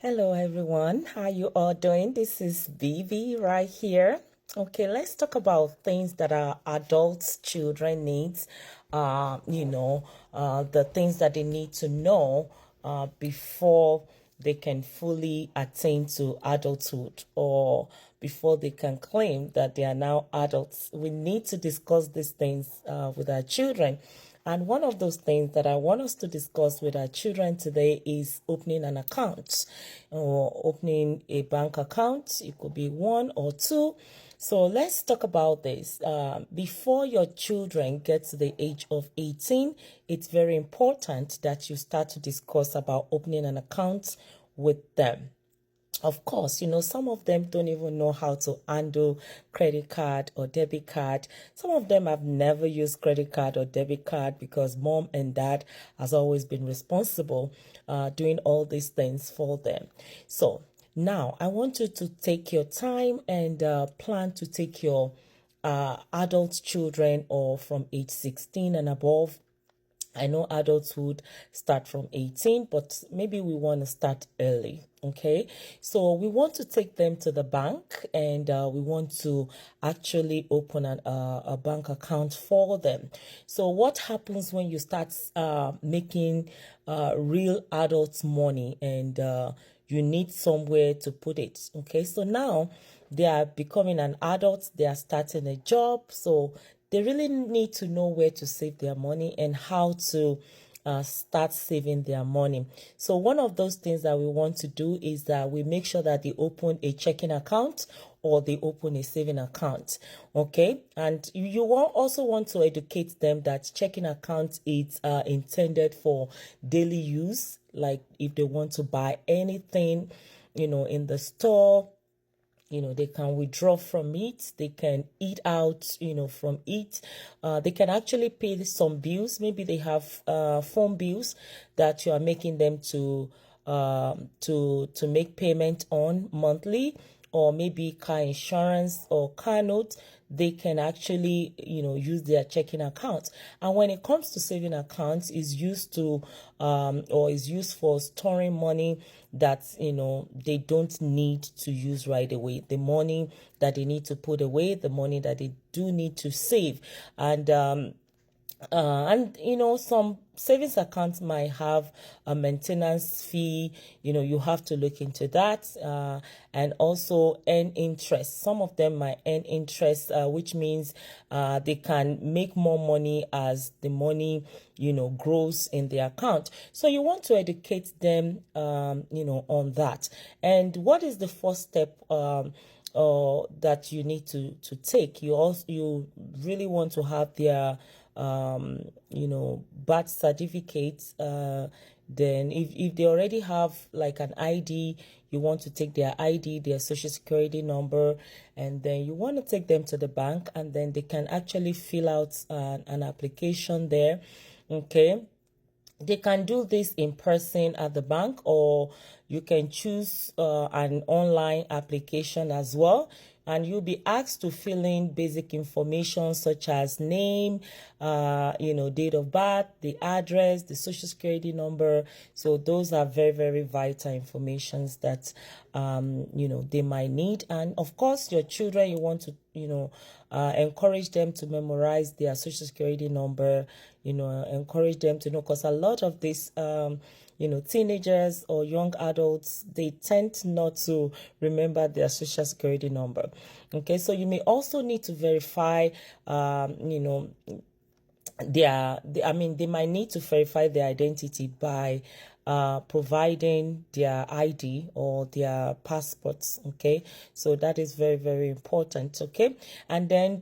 Hello everyone, how you all doing? This is Vivi right here. Okay, let's talk about things that our adults, children needs. The things that they need to know before they can fully attain to adulthood or before they can claim that they are now adults. We need to discuss these things with our children. And one of those things that I want us to discuss with our children today is opening an account or opening a bank account. It could be one or two. So let's talk about this. Before your children get to the age of 18, it's very important that you start to discuss about opening an account with them. Of course, some of them don't even know how to handle credit card or debit card. Some of them have never used credit card or debit card because mom and dad has always been responsible doing all these things for them. So now I want you to take your time and plan to take your adult children or from age 16 and above. I know adulthood start from 18, but maybe we want to start early. Okay, so we want to take them to the bank and we want to actually open a bank account for them. So what happens when you start making real adult money and you need somewhere to put it? Okay, so now they are becoming an adult, they are starting a job, so they really need to know where to save their money and how to start saving their money. So one of those things that we want to do is that we make sure that they open a checking account or they open a saving account. Okay, and you also want to educate them that checking account is intended for daily use, like if they want to buy anything in the store, they can withdraw from it, they can eat out from it, they can actually pay some bills. Maybe they have phone bills that you are making them to make payment on monthly, or maybe car insurance or car note. They can actually use their checking account. And when it comes to saving accounts, is used to or is used for storing money that they don't need to use right away, the money that they need to put away, the money that they do need to save. And some savings accounts might have a maintenance fee. You have to look into that, and also earn interest. Some of them might earn interest, which means they can make more money as the money grows in the account. So you want to educate them on that. And what is the first step that you need to take? You really want to have their birth certificates. Then if they already have like an ID, you want to take their ID, their social security number, and then you want to take them to the bank, and then they can actually fill out an application there. Okay, they can do this in person at the bank, or you can choose an online application as well. And you'll be asked to fill in basic information such as name, date of birth, the address, the social security number. So those are very, very vital informations that, they might need. And of course, your children, you want to, encourage them to memorize their social security number, encourage them to know, because a lot of these, teenagers or young adults, they tend not to remember their social security number. Okay, so you may also need to verify, they might need to verify their identity by providing their ID or their passports. Okay, so that is very, very important. Okay, and then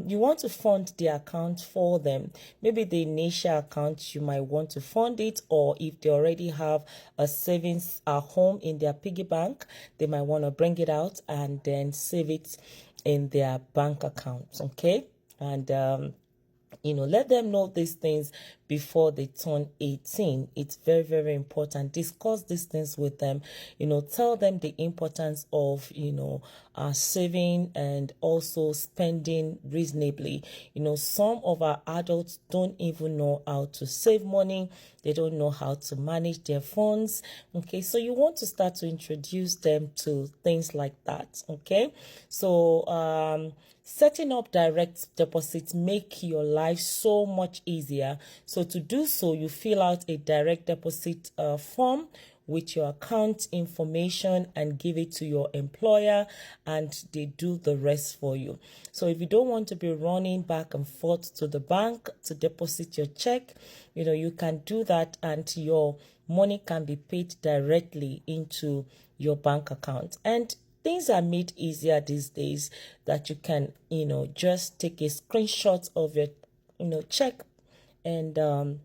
you want to fund the account for them. Maybe the initial account, you might want to fund it, or if they already have a savings at home in their piggy bank, they might want to bring it out and then save it in their bank account. Okay, and Let them know these things before they turn 18. It's very, very important. Discuss these things with them. Tell them the importance of, saving and also spending reasonably. Some of our adults don't even know how to save money. They don't know how to manage their funds. Okay, so you want to start to introduce them to things like that. Okay, so setting up direct deposits make your life so much easier. So to do so, you fill out a direct deposit form with your account information and give it to your employer, and they do the rest for you. So if you don't want to be running back and forth to the bank to deposit your check, you can do that, and your money can be paid directly into your bank account. And things are made easier these days that you can, just take a screenshot of your, check, and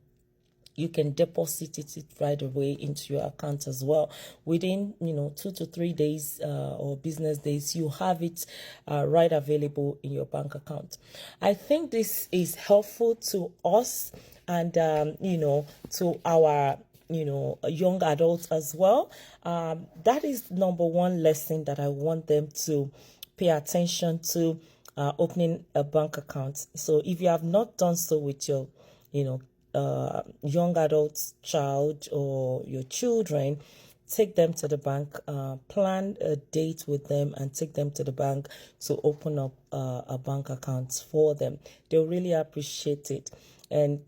you can deposit it right away into your account as well. Within, 2 to 3 days or business days, you have it right available in your bank account. I think this is helpful to us and, to our young adults as well. That is number one lesson that I want them to pay attention to, opening a bank account. So if you have not done so with your, young adult child or your children, take them to the bank, plan a date with them and take them to the bank to open up a bank account for them. They'll really appreciate it. And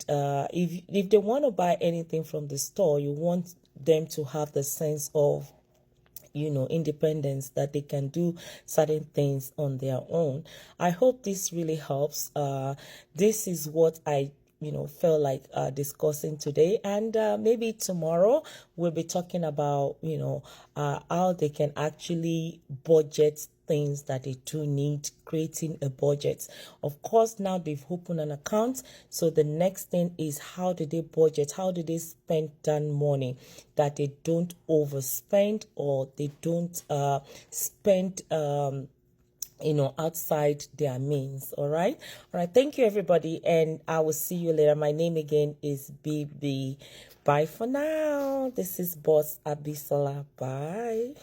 if they want to buy anything from the store, you want them to have the sense of independence, that they can do certain things on their own. I hope this really helps. This is what I felt like discussing today, and maybe tomorrow we'll be talking about how they can actually budget things that they do need, creating a budget. Of course, now they've opened an account, so the next thing is, how do they budget? How do they spend that money, that they don't overspend or they don't spend outside their means. All right. Thank you, everybody. And I will see you later. My name again is BB. Bye for now. This is Boss Abisola. Bye.